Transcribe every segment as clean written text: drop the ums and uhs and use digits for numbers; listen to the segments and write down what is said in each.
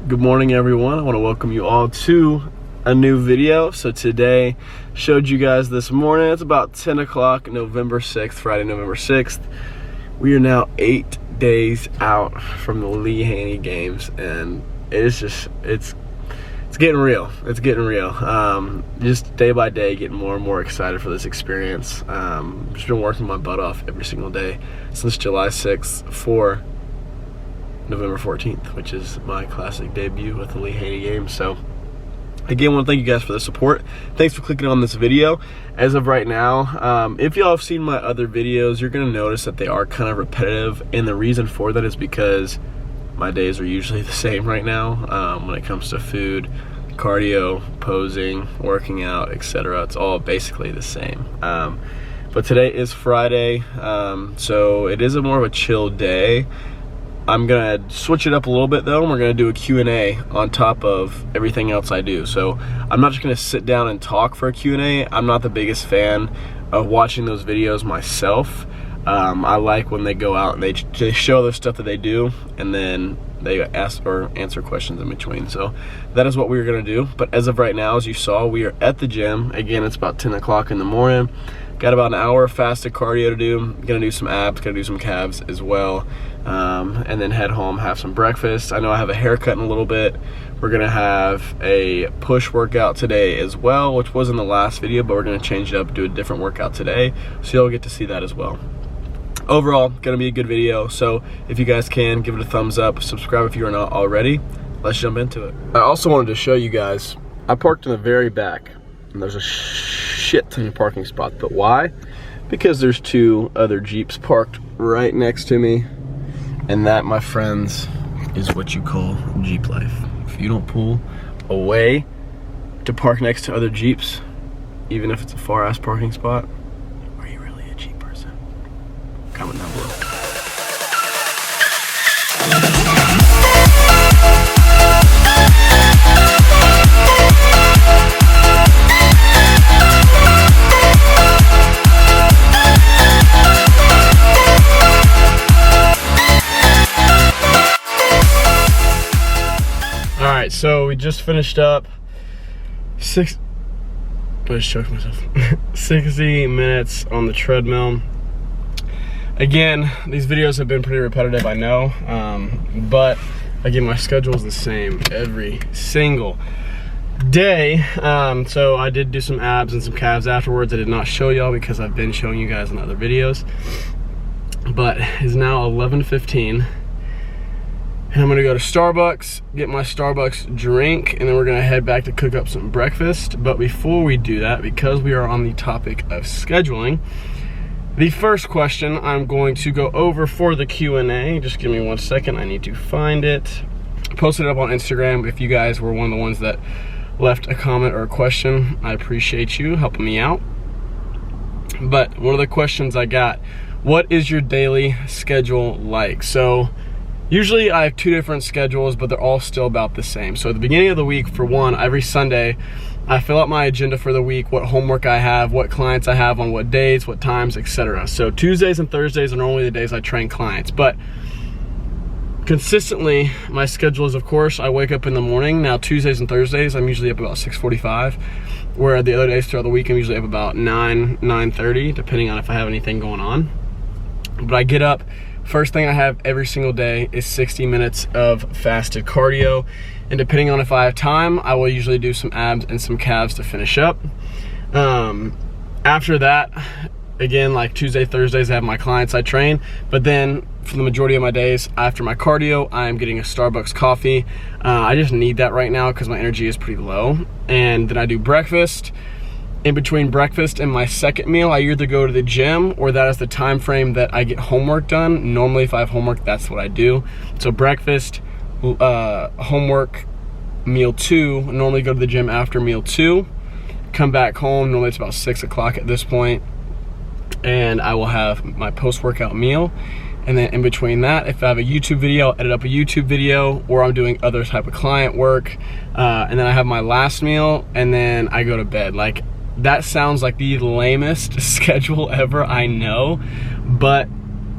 Good morning, everyone. I want to welcome you all to a new video. So today, showed you guys this morning, it's about 10 o'clock, November 6th, Friday, November 6th. We are now 8 days out from the Lee Haney games, and it's getting real. It's getting real. Just day by day, getting more and more excited for this experience. Just been working my butt off every single day since July 6th for November 14th, which is my classic debut with the Lee Haney games. So again, I want to thank you guys for the support. Thanks for clicking on this video. As of right now, if y'all have seen my other videos, you're gonna notice that they are kind of repetitive, and the reason for that is because my days are usually the same right now. When it comes to food, cardio, posing, working out, etc., it's all basically the same. But today is Friday, so it is more of a chill day. I'm gonna switch it up a little bit though, and we're gonna do a Q&A on top of everything else I do. So I'm not just gonna sit down and talk for a Q&A. I'm not the biggest fan of watching those videos myself. I like when they go out and they show the stuff that they do, and then they ask or answer questions in between. So that is what we're gonna do. But as of right now, as you saw, we are at the gym. Again, it's about 10 o'clock in the morning. Got about an hour of fasted cardio to do. Gonna do some abs, gonna do some calves as well. And then head home, have some breakfast. I know I have a haircut in a little bit. We're gonna have a push workout today as well, which was in the last video, but we're gonna change it up, do a different workout today. So you'll get to see that as well. Overall, gonna be a good video. So if you guys can, give it a thumbs up, subscribe if you are not already. Let's jump into it. I also wanted to show you guys, I parked in the very back, and there's a shit ton of parking spots, but why? Because there's two other Jeeps parked right next to me, and that, my friends, is what you call Jeep life. If you don't pull away to park next to other Jeeps, even if it's a far ass parking spot, are you really a Jeep person? Comment down below. So we just finished up 60 minutes on the treadmill. Again, these videos have been pretty repetitive, I know, but again, my schedule is the same every single day. So I did do some abs and some calves afterwards. I did not show y'all because I've been showing you guys in other videos, but it's now 11:15. And I'm gonna go to Starbucks, get my Starbucks drink, and then we're gonna head back to cook up some breakfast. But before we do that, because we are on the topic of scheduling, the first question I'm going to go over for the Q&A, just give me 1 second, I need to find it. Posted it up on Instagram. If you guys were one of the ones that left a comment or a question, I appreciate you helping me out. But one of the questions I got, what is your daily schedule like? So usually I have two different schedules, but they're all still about the same. So at the beginning of the week, for one, every Sunday, I fill out my agenda for the week, what homework I have, what clients I have on what days, what times, etc. So Tuesdays and Thursdays are normally the days I train clients, but consistently, my schedule is, of course, I wake up in the morning. Now Tuesdays and Thursdays, I'm usually up about 6:45, where the other days throughout the week, I'm usually up about 9:30, depending on if I have anything going on. But I get up, first thing I have every single day is 60 minutes of fasted cardio. And depending on if I have time, I will usually do some abs and some calves to finish up. After that, again, like Tuesday, Thursdays, I have my clients I train. But then for the majority of my days, after my cardio, I am getting a Starbucks coffee. I just need that right now because my energy is pretty low. And then I do breakfast. in between breakfast and my second meal, I either go to the gym or that is the time frame that I get homework done. Normally, if I have homework, that's what I do. So breakfast, homework, meal 2, normally go to the gym after meal 2, come back home, normally it's about 6 o'clock at this point, and I will have my post-workout meal. And then in between that, if I have a YouTube video, I'll edit up a YouTube video, or I'm doing other type of client work, and then I have my last meal, and then I go to bed. Like, that sounds like the lamest schedule ever, I know, but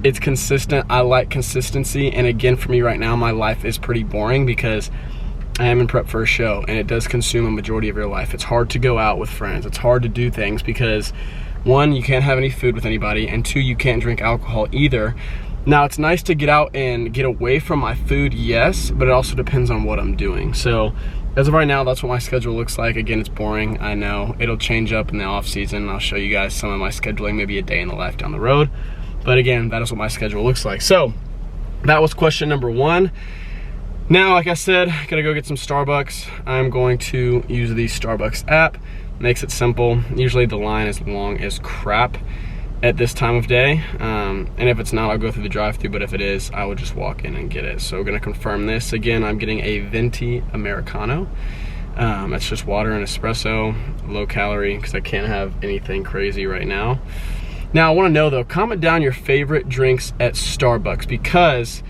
it's consistent. I like consistency, and again, for me right now, my life is pretty boring because I am in prep for a show, and it does consume a majority of your life. It's hard to go out with friends. It's hard to do things because, 1, you can't have any food with anybody, and 2, you can't drink alcohol either. Now, it's nice to get out and get away from my food, yes, but it also depends on what I'm doing. So as of right now, that's what my schedule looks like. Again, it's boring, I know. It'll change up in the off season. I'll show you guys some of my scheduling, maybe a day in the life down the road. But again, that is what my schedule looks like. So that was question number 1. Now, like I said, gotta go get some Starbucks. I'm going to use the Starbucks app. Makes it simple. Usually the line is long as crap at this time of day, and if it's not, I'll go through the drive-thru, but if it is, I will just walk in and get it. So we're gonna confirm this. Again, I'm getting a venti Americano. It's just water and espresso, low calorie, because I can't have anything crazy right now. Now, I wanna know though, comment down your favorite drinks at Starbucks, because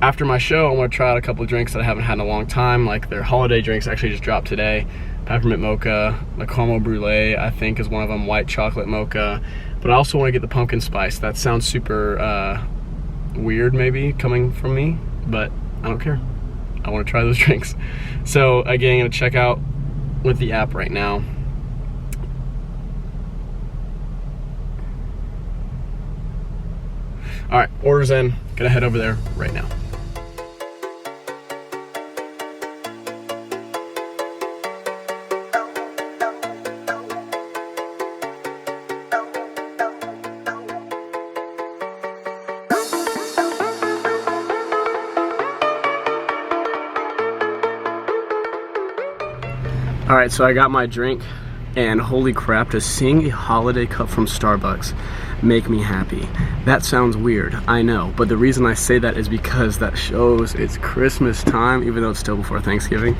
after my show, I wanna try out a couple of drinks that I haven't had in a long time, like their holiday drinks actually just dropped today. Peppermint mocha, the caramel brulee, I think is one of them, white chocolate mocha. But I also want to get the pumpkin spice. That sounds super weird maybe coming from me, but I don't care. I want to try those drinks. So again, I'm gonna check out with the app right now. All right, order's in. Gonna head over there right now. All right, so I got my drink, and holy crap, does seeing a holiday cup from Starbucks make me happy? That sounds weird, I know, but the reason I say that is because that shows it's Christmas time, even though it's still before Thanksgiving.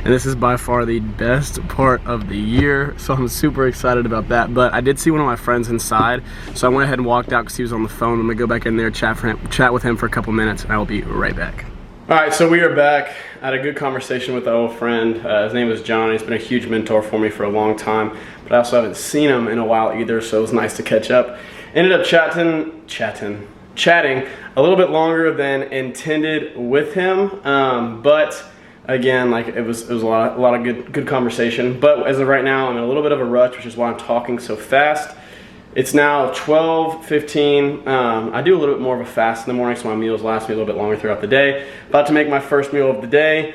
And this is by far the best part of the year, so I'm super excited about that. But I did see one of my friends inside, so I went ahead and walked out because he was on the phone. I'm gonna go back in there, chat with him for a couple minutes, and I will be right back. All right, so we are back. I had a good conversation with an old friend. His name is John. He's been a huge mentor for me for a long time, but I also haven't seen him in a while either, so it was nice to catch up. Ended up chatting a little bit longer than intended with him, but again, like it was a lot of good conversation. But as of right now, I'm in a little bit of a rush, which is why I'm talking so fast. It's now 12:15. I do a little bit more of a fast in the morning, so my meals last me a little bit longer throughout the day. About to make my first meal of the day.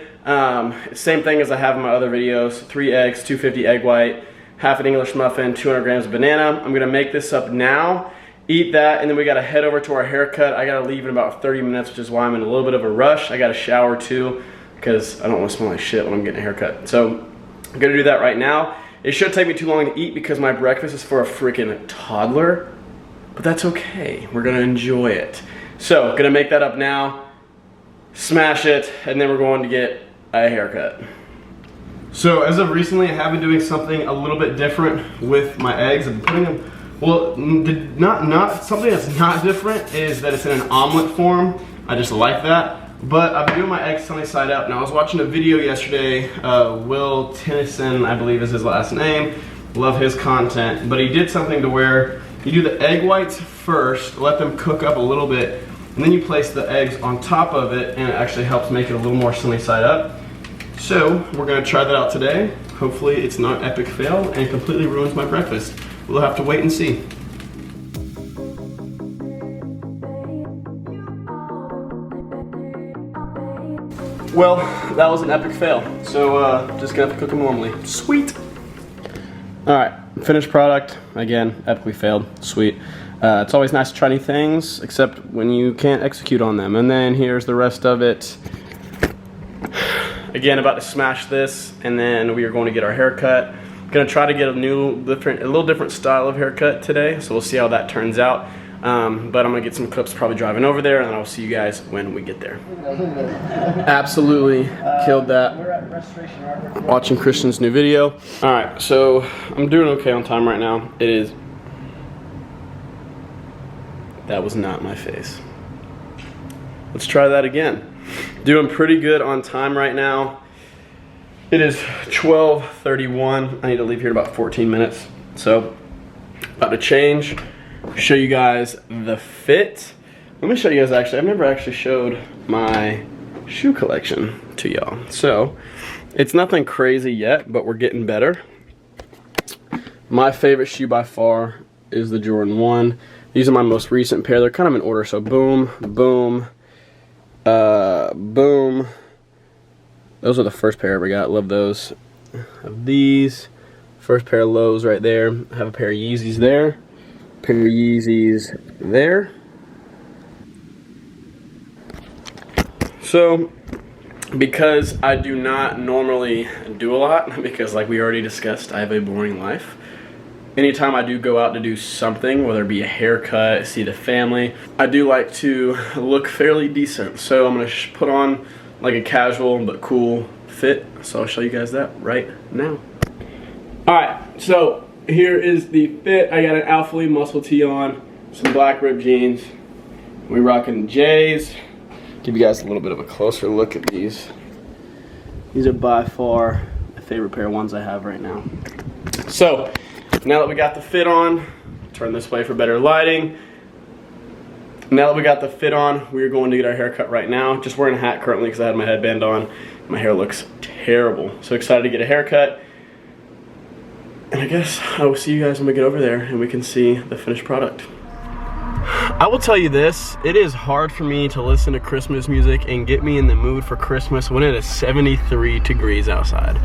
Same thing as I have in my other videos. 3 eggs, 250 egg white, half an English muffin, 200 grams of banana. I'm gonna make this up now, eat that, and then we gotta head over to our haircut. I gotta leave in about 30 minutes, which is why I'm in a little bit of a rush. I gotta shower too, because I don't wanna smell like shit when I'm getting a haircut. So I'm gonna do that right now. It shouldn't take me too long to eat because my breakfast is for a freaking toddler, but that's okay. We're gonna enjoy it. So, gonna make that up now, smash it, and then we're going to get a haircut. So, as of recently, I have been doing something a little bit different with my eggs. I'm putting them, well, not something that's not different is that it's in an omelet form. I just like that. But I've been doing my eggs sunny side up. Now I was watching a video yesterday, Will Tennyson, I believe is his last name. Love his content. But he did something to where you do the egg whites first, let them cook up a little bit, and then you place the eggs on top of it, and it actually helps make it a little more sunny side up. So we're gonna try that out today. Hopefully it's not an epic fail and completely ruins my breakfast. We'll have to wait and see. Well, that was an epic fail. So just gonna have to cook them normally. Sweet. All right, finished product. Again, epically failed. Sweet. It's always nice to try new things, except when you can't execute on them. And then here's the rest of it. Again, about to smash this, and then we are going to get our hair cut. Gonna try to get a little different style of haircut today, so we'll see how that turns out. But I'm gonna get some clips probably driving over there, and then I'll see you guys when we get there. Absolutely killed that. Watching Christian's new video. All right, so I'm doing okay on time right now. That was not my face. Let's try that again. Doing pretty good on time right now. It is 12:31. I need to leave here in about 14 minutes. So, about to change, show you guys the fit. Let me show you guys actually, I've never actually showed my shoe collection to y'all. So, it's nothing crazy yet, but we're getting better. My favorite shoe by far is the Jordan 1. These are my most recent pair. They're kind of in order, so boom, boom, boom. Those are the first pair I ever got. Love those. Have these. First pair of lows right there. I have a pair of Yeezys there. Pair of Yeezys there. So, because I do not normally do a lot, because like we already discussed, I have a boring life. Anytime I do go out to do something, whether it be a haircut, see the family, I do like to look fairly decent. So I'm gonna put on like a casual but cool fit. So I'll show you guys that right now. All right, so here is the fit. I got an Alpha Lee muscle tee on, some black ripped jeans. We rocking J's. Give you guys a little bit of a closer look at these. These are by far my favorite pair of ones I have right now. So, now that we got the fit on, turn this way for better lighting. Now that we got the fit on, we're going to get our hair cut right now. Just wearing a hat currently because I had my headband on. My hair looks terrible. So excited to get a haircut. And I guess I will see you guys when we get over there and we can see the finished product. I will tell you this, it is hard for me to listen to Christmas music and get me in the mood for Christmas when it is 73 degrees outside.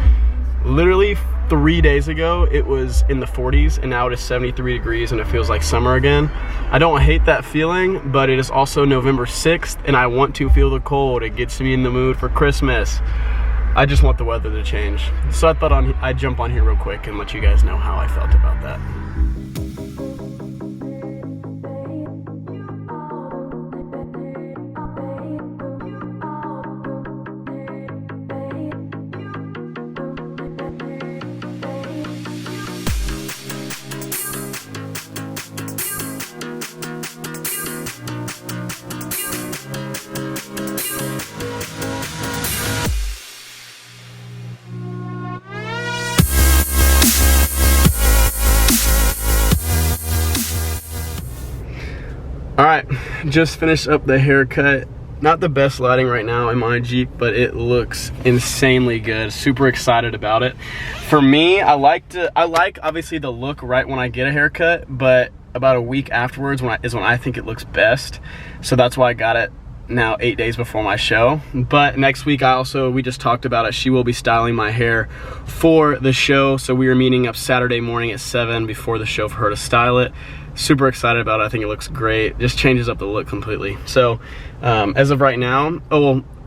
Literally 3 days ago, it was in the 40s, and now it is 73 degrees and it feels like summer again. I don't hate that feeling, but it is also November 6th, and I want to feel the cold. It gets me in the mood for Christmas. I just want the weather to change. So I thought I'd jump on here real quick and let you guys know how I felt about that. All right, just finished up the haircut. Not the best lighting right now in my Jeep, but it looks insanely good. Super excited about it. For me, I like obviously the look right when I get a haircut, but about a week afterwards is when I think it looks best. So that's why I got it now 8 days before my show. But next week we just talked about it, she will be styling my hair for the show. So we are meeting up Saturday morning at 7 before the show for her to style it. Super excited about it. I think it looks great. Just changes up the look completely. So as of right now,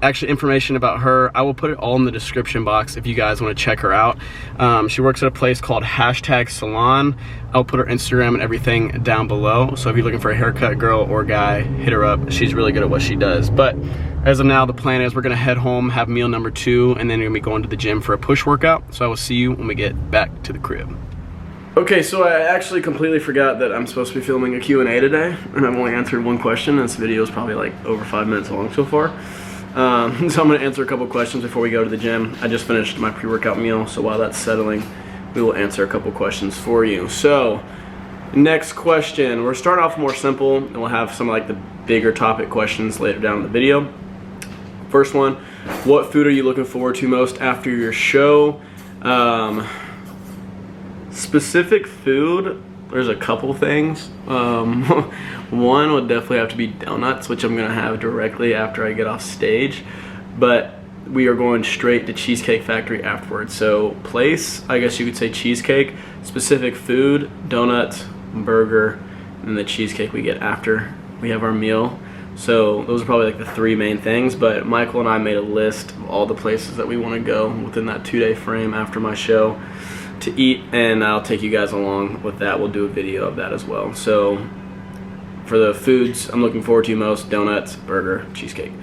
actually information about her, I will put it all in the description box if you guys want to check her out. She works at a place called #Salon. I'll put her Instagram and everything down below. So if you're looking for a haircut girl or guy, hit her up. She's really good at what she does. But as of now, the plan is we're gonna head home, have meal number 2, and then we're gonna be going to the gym for a push workout. So I will see you when we get back to the crib. Okay, so I actually completely forgot that I'm supposed to be filming a Q&A today, and I've only answered one question, and this video is probably like over 5 minutes long so far. So I'm gonna answer a couple questions before we go to the gym. I just finished my pre-workout meal, so while that's settling, we will answer a couple questions for you. So, next question. We're starting off more simple, and we'll have some like the bigger topic questions later down in the video. First one, what food are you looking forward to most after your show? Specific food, there's a couple things. One would definitely have to be donuts, which I'm gonna have directly after I get off stage. But we are going straight to Cheesecake Factory afterwards. So place, I guess you could say cheesecake. Specific food, donuts, burger, and the cheesecake we get after we have our meal. So those are probably like the 3 main things, but Michael and I made a list of all the places that we want to go within that 2-day frame after my show to eat, and I'll take you guys along with that. We'll do a video of that as well. So for the foods I'm looking forward to most, donuts, burger, cheesecake.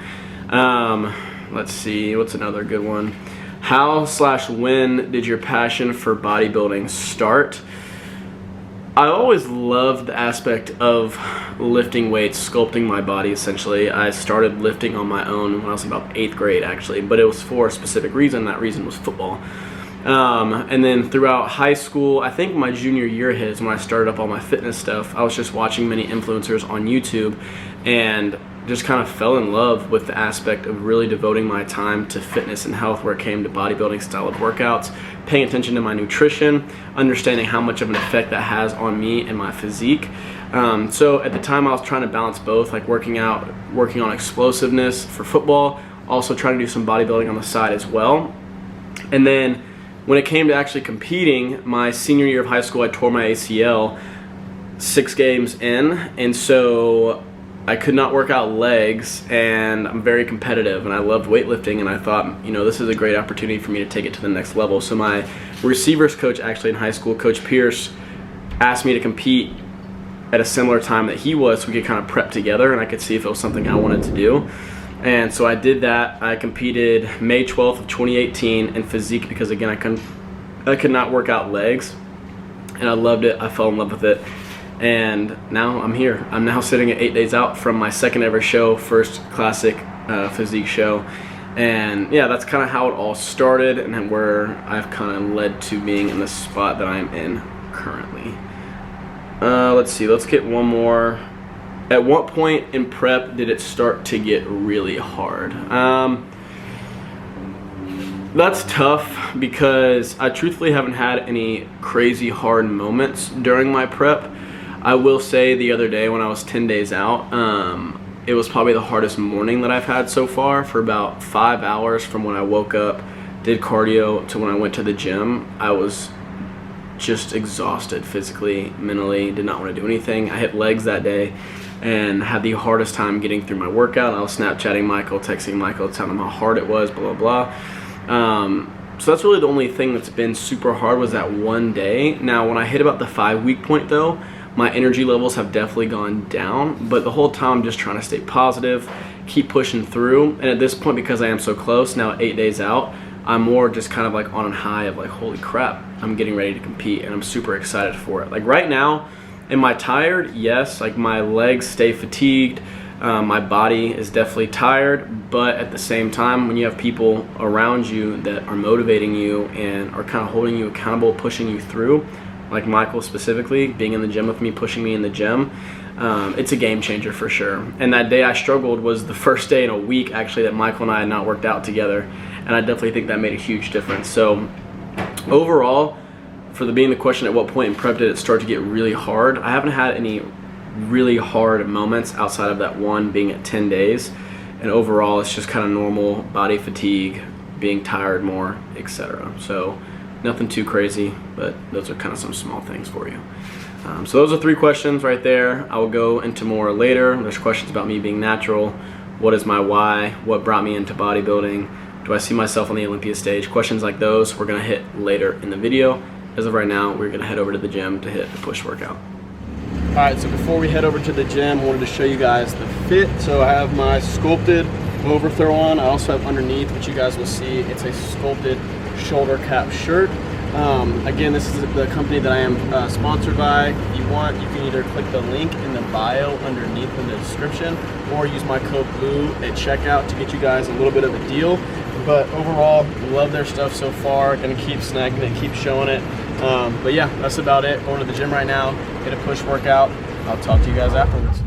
Let's see, what's another good one? How/when did your passion for bodybuilding start? I always loved the aspect of lifting weights, sculpting my body essentially. I started lifting on my own when I was about 8th grade actually, but it was for a specific reason. That reason was football. And then throughout high school, I think my junior year hit when I started up all my fitness stuff. I was just watching many influencers on YouTube and just kind of fell in love with the aspect of really devoting my time to fitness and health where it came to bodybuilding style of workouts, paying attention to my nutrition, understanding how much of an effect that has on me and my physique. So at the time I was trying to balance both, like working on explosiveness for football, also trying to do some bodybuilding on the side as well. And then when it came to actually competing, my senior year of high school, I tore my ACL 6 games in, and so I could not work out legs, and I'm very competitive, and I loved weightlifting, and I thought, you know, this is a great opportunity for me to take it to the next level. So my receivers coach actually in high school, Coach Pierce, asked me to compete at a similar time that he was so we could kind of prep together and I could see if it was something I wanted to do. And so I did that. I competed May 12th of 2018 in physique because, again, I could not work out legs, and I loved it. I fell in love with it. And now I'm here. I'm now sitting at 8 days out from my second ever show, first classic physique show. And yeah, that's kind of how it all started and where I've kind of led to being in the spot that I'm in currently. Let's see, let's get one more. At what point in prep did it start to get really hard? That's tough because I truthfully haven't had any crazy hard moments during my prep. I will say the other day when I was 10 days out, it was probably the hardest morning that I've had so far. For about 5 hours from when I woke up, did cardio, to when I went to the gym, I was just exhausted physically, mentally, did not want to do anything. I hit legs that day and had the hardest time getting through my workout. I was Snapchatting Michael, texting Michael, telling him how hard it was, blah, blah, blah. So that's really the only thing that's been super hard was that one day. Now, when I hit about the 5-week point though, my energy levels have definitely gone down, but the whole time I'm just trying to stay positive, keep pushing through. And at this point, because I am so close, now 8 days out, I'm more just kind of like on a high of like, holy crap, I'm getting ready to compete and I'm super excited for it. Like right now, am I tired? Yes, like my legs stay fatigued, my body is definitely tired, but at the same time, when you have people around you that are motivating you and are kind of holding you accountable, pushing you through, like Michael specifically, being in the gym with me, pushing me in the gym, it's a game changer for sure. And that day I struggled was the first day in a week actually that Michael and I had not worked out together, and I definitely think that made a huge difference. So overall, being the question at what point in prep did it start to get really hard, I haven't had any really hard moments outside of that one being at 10 days. And overall, it's just kind of normal body fatigue, being tired more, etc. So nothing too crazy, but those are kind of some small things for you. So those are 3 questions right there. I will go into more later. There's questions about me being natural. What is my why? What brought me into bodybuilding? Do I see myself on the Olympia stage? Questions like those we're gonna hit later in the video. As of right now, we're gonna head over to the gym to hit the push workout. All right, so before we head over to the gym, I wanted to show you guys the fit. So I have my sculpted overthrow on. I also have underneath, which you guys will see, it's a sculpted shoulder cap shirt. Again, this is the company that I am sponsored by. If you want, you can either click the link in the bio underneath in the description or use my code BLUE at checkout to get you guys a little bit of a deal. But overall, love their stuff so far. Gonna keep snagging it, keep showing it. But yeah, that's about it. Going to the gym right now, get a push workout. I'll talk to you guys afterwards.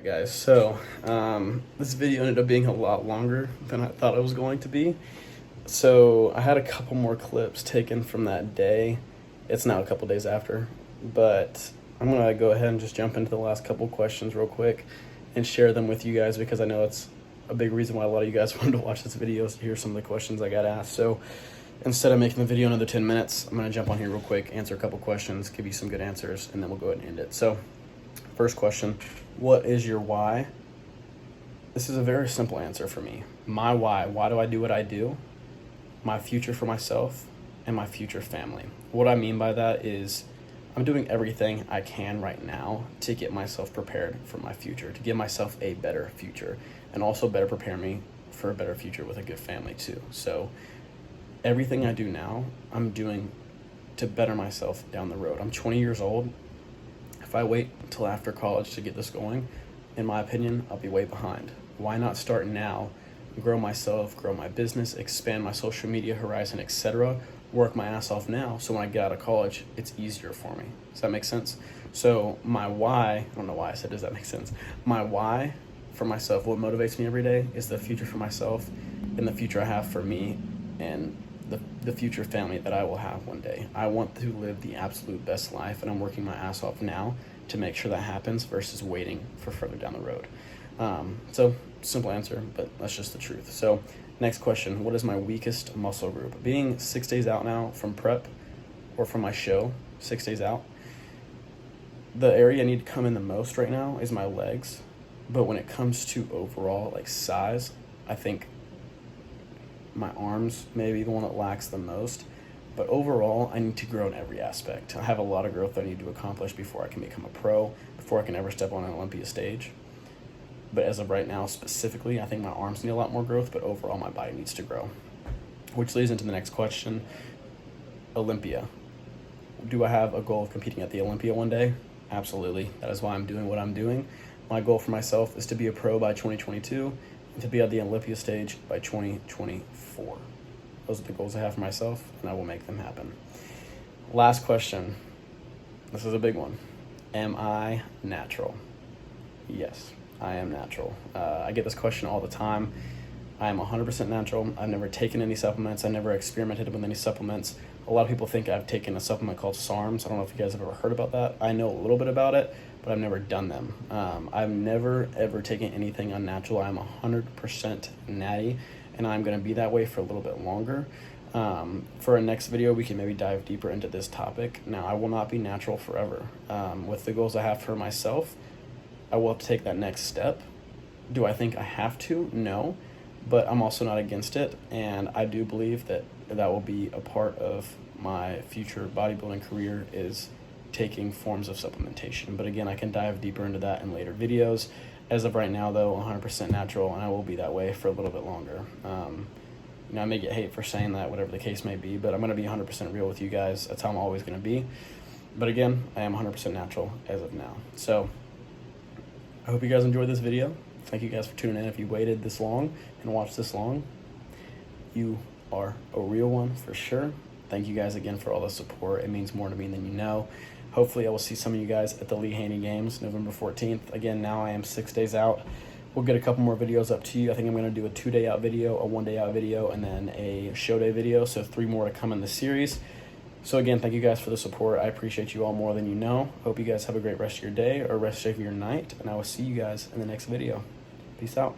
guys, so this video ended up being a lot longer than I thought it was going to be. So I had a couple more clips taken from that day. It's now a couple days after, but I'm gonna go ahead and just jump into the last couple questions real quick and share them with you guys, because I know it's a big reason why a lot of you guys wanted to watch this video, is to hear some of the questions I got asked. So instead of making the video another 10 minutes, I'm gonna jump on here real quick, answer a couple questions, give you some good answers, and then we'll go ahead and end it. So first question, what is your why? This is a very simple answer for me. My why do I do what I do? My future for myself and my future family. What I mean by that is I'm doing everything I can right now to get myself prepared for my future, to give myself a better future, and also better prepare me for a better future with a good family too. So everything I do now, I'm doing to better myself down the road. I'm 20 years old. If I wait until after college to get this going, in my opinion, I'll be way behind. Why not start now, grow myself, grow my business, expand my social media horizon, etc., work my ass off now, so when I get out of college, it's easier for me. Does that make sense? So my why, I don't know why I said does that make sense? My why for myself, what motivates me every day, is the future for myself and the future I have for me and the future family that I will have one day. I want to live the absolute best life, and I'm working my ass off now to make sure that happens versus waiting for further down the road. So simple answer, but that's just the truth. So next question, what is my weakest muscle group? Being 6 days out now from prep or from my show, 6 days out, the area I need to come in the most right now is my legs. But when it comes to overall like size, I think my arms may be the one that lacks the most. But overall, I need to grow in every aspect. I have a lot of growth I need to accomplish before I can become a pro, before I can ever step on an Olympia stage. But as of right now, specifically, I think my arms need a lot more growth, but overall my body needs to grow. Which leads into the next question, Olympia. Do I have a goal of competing at the Olympia one day? Absolutely. That is why I'm doing what I'm doing. My goal for myself is to be a pro by 2022 and to be at the Olympia stage by 2024. Those are the goals I have for myself, and I will make them happen. Last question. This is a big one. Am I natural? Yes, I am natural. I get this question all the time. I am 100% natural. I've never taken any supplements. I never experimented with any supplements. A lot of people think I've taken a supplement called SARMs. I don't know if you guys have ever heard about that. I know a little bit about it, but I've never done them. I've never, ever taken anything unnatural. I'm 100% natty, and I'm going to be that way for a little bit longer. For our next video, we can maybe dive deeper into this topic. Now, I will not be natural forever. With the goals I have for myself, I will have to take that next step. Do I think I have to? No, but I'm also not against it, and I do believe that that will be a part of my future bodybuilding career, is taking forms of supplementation. But again, I can dive deeper into that in later videos. As of right now, though, 100% natural, and I will be that way for a little bit longer. I may get hate for saying that, whatever the case may be, but I'm going to be 100% real with you guys. That's how I'm always going to be. But again, I am 100% natural as of now. So I hope you guys enjoyed this video. Thank you guys for tuning in. If you waited this long and watched this long, you are a real one for sure. Thank you guys again for all the support. It means more to me than you know. Hopefully I will see some of you guys at the Lee Haney Games, November 14th. Again, now I am 6 days out. We'll get a couple more videos up to you. I think I'm going to do a 2-day out video, a 1-day out video, and then a show day video. So 3 more to come in the series. So again, thank you guys for the support. I appreciate you all more than you know. Hope you guys have a great rest of your day or rest of your night. And I will see you guys in the next video. Peace out.